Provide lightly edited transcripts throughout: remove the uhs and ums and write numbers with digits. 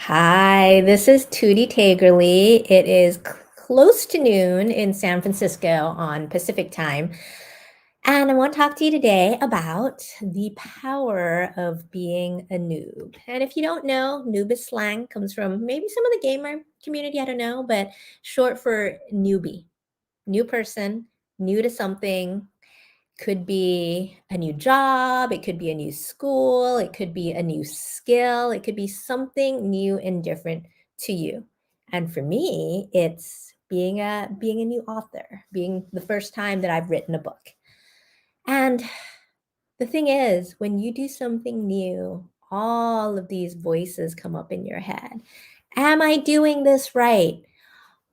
Hi, this is Tootie Tagerly. It is close to noon in San Francisco on Pacific time. And I want to talk to you today about the power of being a noob. And if you don't know, noob is slang, comes from maybe some of the gamer community, I don't know, but short for newbie, new person, new to something, could be a new job, it could be a new school, it could be a new skill, it could be something new and different to you. And for me, it's being a new author, being the first time that I've written a book. And the thing is, when you do something new, all of these voices come up in your head. Am I doing this right?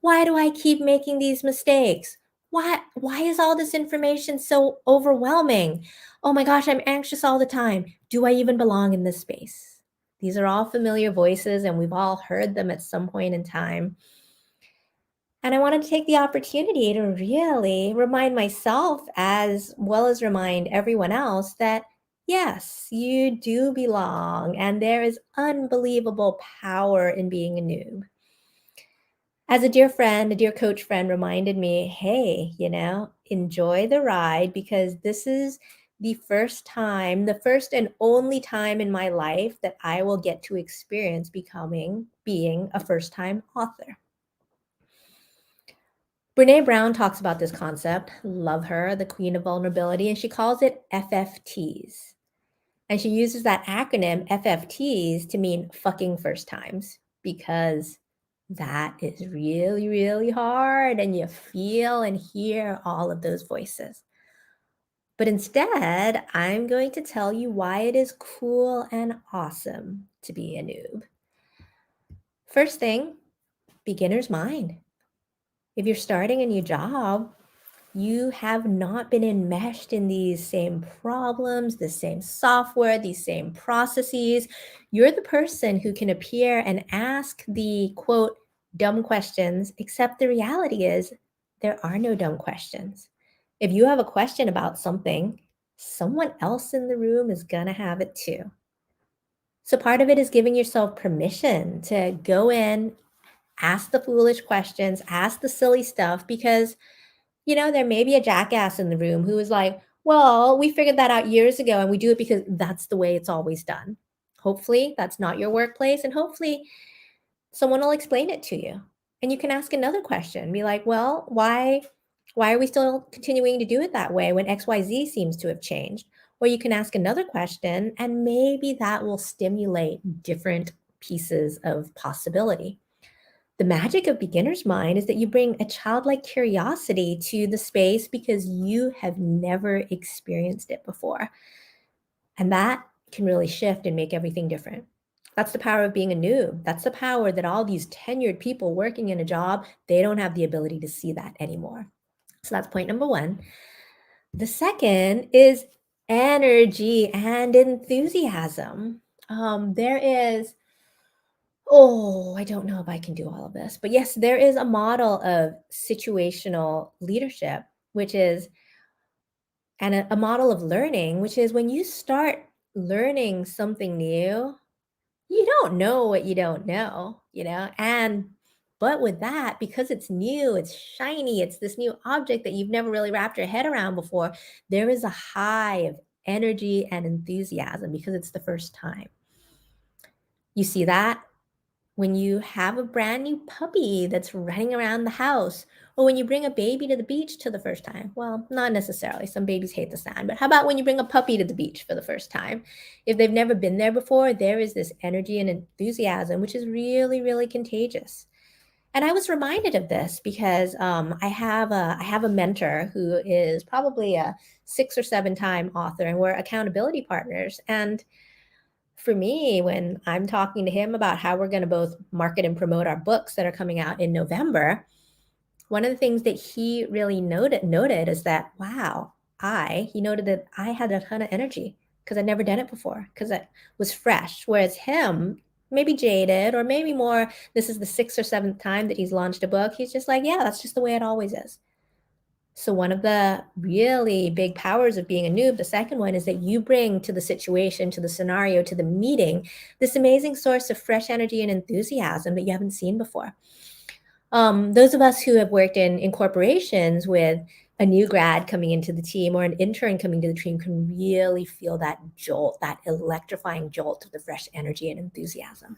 Why do I keep making these mistakes? Why is all this information so overwhelming? Oh my gosh, I'm anxious all the time. Do I even belong in this space? These are all familiar voices and we've all heard them at some point in time. And I wanted to take the opportunity to really remind myself as well as remind everyone else that yes, you do belong and there is unbelievable power in being a noob. As a dear friend, a dear coach friend reminded me, hey, enjoy the ride because this is the first time, the first and only time in my life that I will get to experience being a first time author. Brene Brown talks about this concept. Love her, the queen of vulnerability, and she calls it FFTs. And she uses that acronym FFTs to mean fucking first times because that is really, really hard and you feel and hear all of those voices. But instead, I'm going to tell you why it is cool and awesome to be a noob. First thing, beginner's mind. If you're starting a new job, you have not been enmeshed in these same problems, the same software, these same processes. You're the person who can appear and ask the quote, dumb questions, except the reality is there are no dumb questions. If you have a question about something, someone else in the room is going to have it too. So part of it is giving yourself permission to go in, ask the foolish questions, ask the silly stuff, because there may be a jackass in the room who is like, well, we figured that out years ago and we do it because that's the way it's always done. Hopefully, that's not your workplace. And hopefully, someone will explain it to you. And you can ask another question. Be like, well, why are we still continuing to do it that way when XYZ seems to have changed? Or you can ask another question, and maybe that will stimulate different pieces of possibility. The magic of beginner's mind is that you bring a childlike curiosity to the space because you have never experienced it before. And that can really shift and make everything different. That's the power of being a noob. That's the power that all these tenured people working in a job, they don't have the ability to see that anymore. So that's point number one. The second is energy and enthusiasm. There is Oh, I don't know if I can do all of this. But yes, there is a model of situational leadership, which is, and a model of learning, which is when you start learning something new, you don't know what you don't know. But with that, because it's new, it's shiny, it's this new object that you've never really wrapped your head around before, there is a high of energy and enthusiasm because it's the first time. You see that when you have a brand new puppy that's running around the house, or when you bring a baby to the beach to the first time. Well, not necessarily. Some babies hate the sand, but how about when you bring a puppy to the beach for the first time? If they've never been there before, there is this energy and enthusiasm, which is really, really contagious. And I was reminded of this because I have a mentor who is probably a 6 or 7 time author, and we're accountability partners. And for me, when I'm talking to him about how we're going to both market and promote our books that are coming out in November, one of the things that he really noted is that, wow, he noted that I had a ton of energy because I'd never done it before because it was fresh. Whereas him, maybe jaded or maybe more, this is the 6th or 7th time that he's launched a book. He's just like, yeah, that's just the way it always is. So, one of the really big powers of being a noob, the second one, is that you bring to the situation, to the scenario, to the meeting, this amazing source of fresh energy and enthusiasm that you haven't seen before. Those of us who have worked in corporations with a new grad coming into the team or an intern coming to the team can really feel that jolt, that electrifying jolt of the fresh energy and enthusiasm.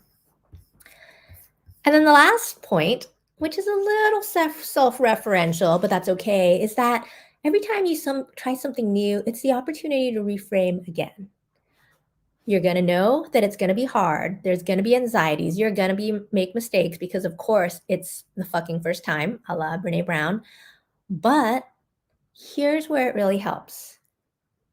And then the last point, which is a little self-referential, but that's okay, is that every time you try something new, it's the opportunity to reframe again. You're going to know that it's going to be hard. There's going to be anxieties. You're going to make mistakes because, of course, it's the fucking first time, a la Brene Brown. But here's where it really helps.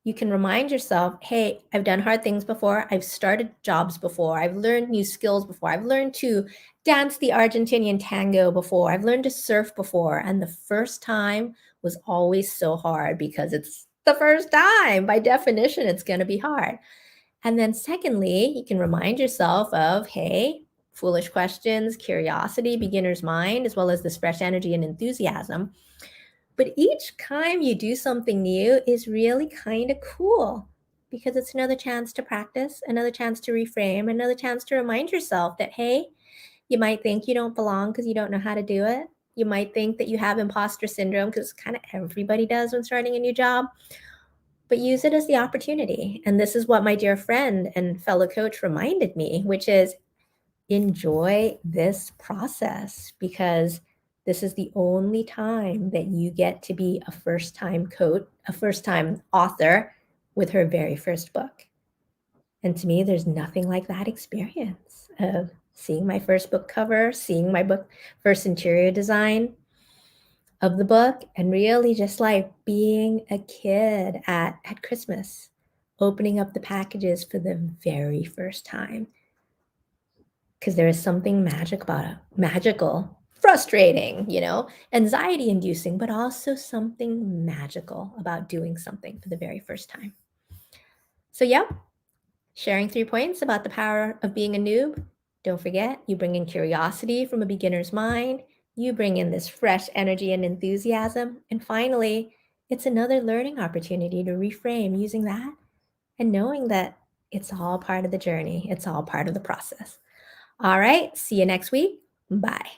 You can remind yourself, hey, I've done hard things before. I've started jobs before. I've learned new skills before. I've learned to dance the Argentinian tango before. I've learned to surf before. And the first time was always so hard because it's the first time. By definition, it's going to be hard. And then secondly, you can remind yourself of, hey, foolish questions, curiosity, beginner's mind, as well as this fresh energy and enthusiasm. But each time you do something new is really kind of cool because it's another chance to practice, another chance to reframe, another chance to remind yourself that, hey, you might think you don't belong because you don't know how to do it. You might think that you have imposter syndrome because kind of everybody does when starting a new job, but use it as the opportunity. And this is what my dear friend and fellow coach reminded me, which is enjoy this process because this is the only time that you get to be a first-time coach, a first-time author with her very first book. And to me, there's nothing like that experience of seeing my first book cover, seeing my book first interior design of the book, and really just like being a kid at Christmas, opening up the packages for the very first time. Because there is something magical, frustrating, anxiety inducing, but also something magical about doing something for the very first time. So, yep, sharing 3 points about the power of being a noob. Don't forget, you bring in curiosity from a beginner's mind. You bring in this fresh energy and enthusiasm. And finally, it's another learning opportunity to reframe using that and knowing that it's all part of the journey, it's all part of the process. All right, see you next week. Bye.